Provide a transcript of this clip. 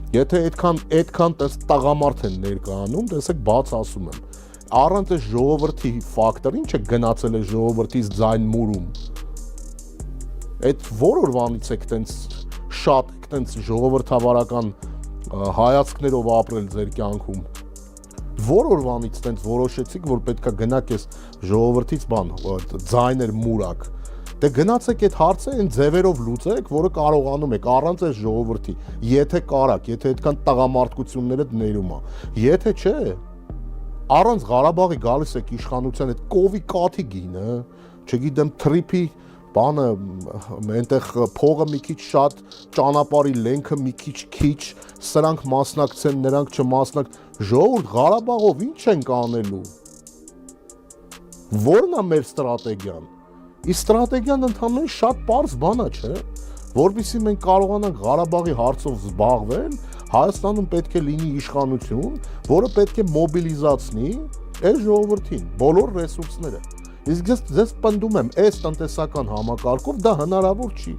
Եթե այդքան տես տաղամարդ են ներկայանում, տեսեք բաց ասում եմ։ Առանց այս ժողովրդի ֆակտորը ինչ է գնացել է ժողովրդից ձայն մուրում։ Այդ որ օրվանից եք տենց շատ եք տենց ժողովրդավարական հայացքներով ապրել ձեր կյանքում։ Որ օրվանից տենց որոշեցիք, որ պետքա գնաք այս ժողովրդից ձայներ մուրակ։ Դե գնացեք այդ հարցը այն ձևերով լուծեք, որը կարողանում եք առանց այս ժողովրդի։ Եթե կարաք, եթե այդքան տղամարդկությունները ներում է։ Եթե չէ, առանց Ղարաբաղի գալիս եք իշխանության այդ կովի կաթի գինը, չգիտեմ թրիփի բանը, այնտեղ փողը մի քիչ շատ, ճանապարհի լենքը մի քիչ, սրանք մասնակցեն, նրանք ժողովուրդ Ղարաբաղով ինչ ենք անելու։ Որն է մեր ստրատեգիան։ Իսկ ստրատեգիան ընդհանրապես շատ պարզ բան է, չէ՞։ Որպեսզի մենք կարողանանք Ղարաբաղի հարցով զբաղվել, Հայաստանում պետք է լինի իշխանություն, որը պետք է մոբիլիզացնի այս ժողովրդին, բոլոր ռեսուրսները։ Իսկ ձեզ պնդում եմ, այս տնտեսական համակարգով դա հնարավոր չի։